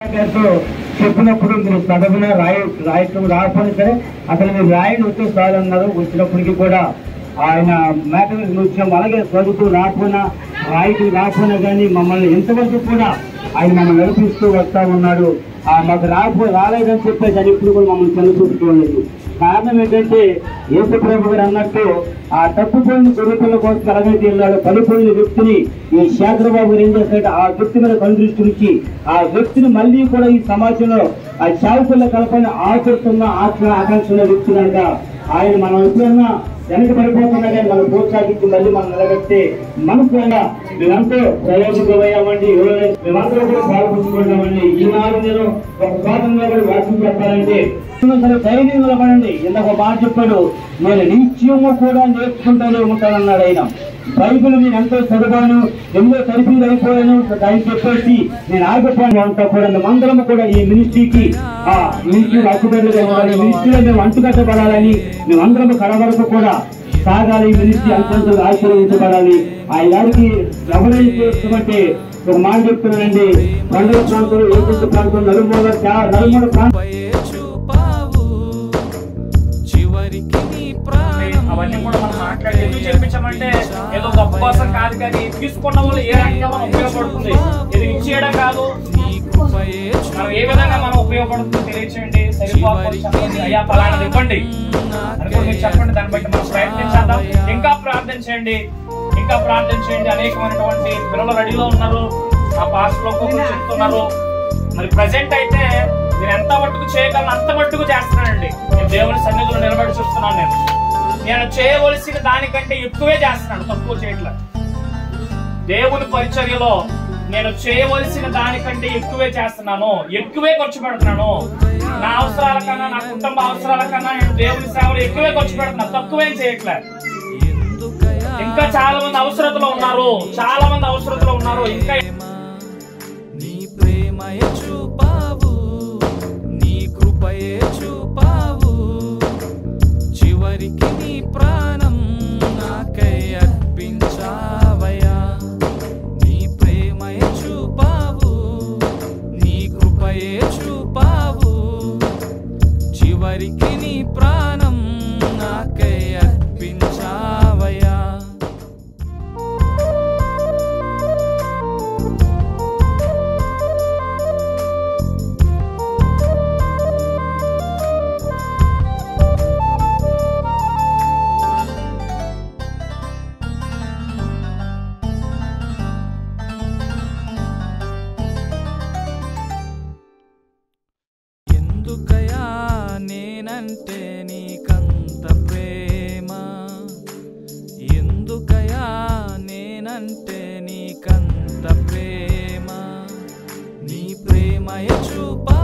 చెప్పినప్పుడు మీరు చదవన రాయటం రాకపోయినా సరే అసలు మీరు రాయని వచ్చే సార్లు అన్నారు. వచ్చినప్పటికీ కూడా ఆయన మేట వచ్చినాం. అలాగే చదువుతూ రాకపోయినా రాయటం రాకపోయినా కానీ మమ్మల్ని ఎంతవరకు కూడా ఆయన మమ్మల్ని నడిపిస్తూ వస్తా ఉన్నాడు. మాకు రాలేదని చెప్పే కానీ ఇప్పుడు కూడా మమ్మల్ని చదువుకోలేదు. కారణం ఏంటంటే యేసుప్రభు గారు అన్నట్టు ఆ తప్పుపోయిన గొర్రెపిల్ల కోసం ఎలాగైతే వెళ్ళాడు, పడిపోయిన వ్యక్తిని ఈ శేఖరబాబు గారు ఏం చేస్తాడు, ఆ వ్యక్తి మీద కనుదృష్టి నుంచి ఆ వ్యక్తిని మళ్ళీ కూడా ఈ సమాజంలో ఆ చావుకుల కలపని ఆచరిస్తున్న ఆకాంక్ష ఉన్న వ్యక్తి కనుక ఆయన మనం ఎప్పుడన్నా వెనక పడిపోతున్నా కానీ మనం ప్రోత్సహించి మళ్ళీ మనం నిలబెడితే మనకు మేమంతా ప్రయోజకమయ్యామండి. మేమందరూ కూడా పాల్పంచుకుంటామండి. ఈనాడు నేను ఒక స్వాతంత్రంలో కూడా వాక్యం చెప్పాలంటే ధైర్యం నిలబడండి. ఇందాక మాట చెప్పాడు, నేను నిత్యము కూడా నేర్చుకుంటూనే ఉంటానన్నాడు ఆయన. బైబిల్ నేను ఎంతో చదివాను, ఎన్నో తరిపీలు అయిపోయాను ఆయన చెప్పేసి నేను ఆగిపోయాను అంతా కూడా మేమందరం కూడా ఈ మినిస్ట్రీకి మినిస్ట్రీ అక్కుబడులుగా ఉండాలి, మినిస్ట్రీలో మేము అంటుకట్టబడాలని మేమందరం కడ వరకు కూడా సాగాలి. మినిస్ట్రీ అంతంతలు ఆశీర్వదించబడాలి. ఆ గారికి ఎవరైనా చేస్తామంటే ఒక మాట చెప్తున్నానండి, పండుగ ప్రాంతంలో ఏకైక ప్రాంతం నలుమూల ప్రాంతం అవన్నీ కూడా మనం మాట్లాడి ఎందుకు చేయించామంటే ఏదో గొప్ప కోసం కాదు, కానీ తీసుకున్న వాళ్ళు ఏ రకంగా మనం ఉపయోగపడుతుంది, ఇది ఇచ్చేయడం కాదు, మనం ఏ విధంగా మనం ఉపయోగపడుతుంది తెలియచేయండి. సరిపోతుంది అయ్యా ఫలానా ఇవ్వండి అనుకో మీరు చెప్పండి, దాన్ని బట్టి మనం ప్రయత్నించేద్దాం. ఇంకా ప్రార్థన చేయండి, ఇంకా ప్రార్థన చేయండి. అనేకమైనటువంటి పిల్లలు రెడీలో ఉన్నారు, ఆ పాస్లో చెప్తున్నారు. మరి ప్రజెంట్ అయితే నేను ఎంత మట్టుకు చేయగలను అంత మట్టుకు చేస్తున్నానండి. నేను దేవుని సన్నిధిలో నిలబడి చూస్తున్నాను. నేను చేయవలసిన దానికంటే ఎక్కువే చేస్తున్నాను, తక్కువ చేయట్లేదు. దేవుని పరిచర్యలో నేను చేయవలసిన దానికంటే ఎక్కువే చేస్తున్నాను, ఎక్కువే ఖర్చు పెడుతున్నాను. నా అవసరాల కన్నా, నా కుటుంబ అవసరాల కన్నా నేను దేవుని సేవలు ఎక్కువే ఖర్చు పెడుతున్నాను, తక్కువేం చేయట్లేదు. ఇంకా చాలా మంది అవసరతలో ఉన్నారు, చాలా మంది అవసరతలో ఉన్నారు. ఇంకా నీ ప్రేమయే చూపావు, నీ కృపయే చూపావు, చివరికి నీ ప్రాణం నాకై అర్పించావయ్యా. నీ ప్రేమయే చూపావు, నీ కృపయే చూపావు, చివరికి నీ ప్రాణం నాకై అర్పించావయ్యా. ఎందుకయా నేనంటే నీకంత ప్రేమ, ఎందుకయా నేనంటే నీకంత ప్రేమ, నీ ప్రేమయే చూపా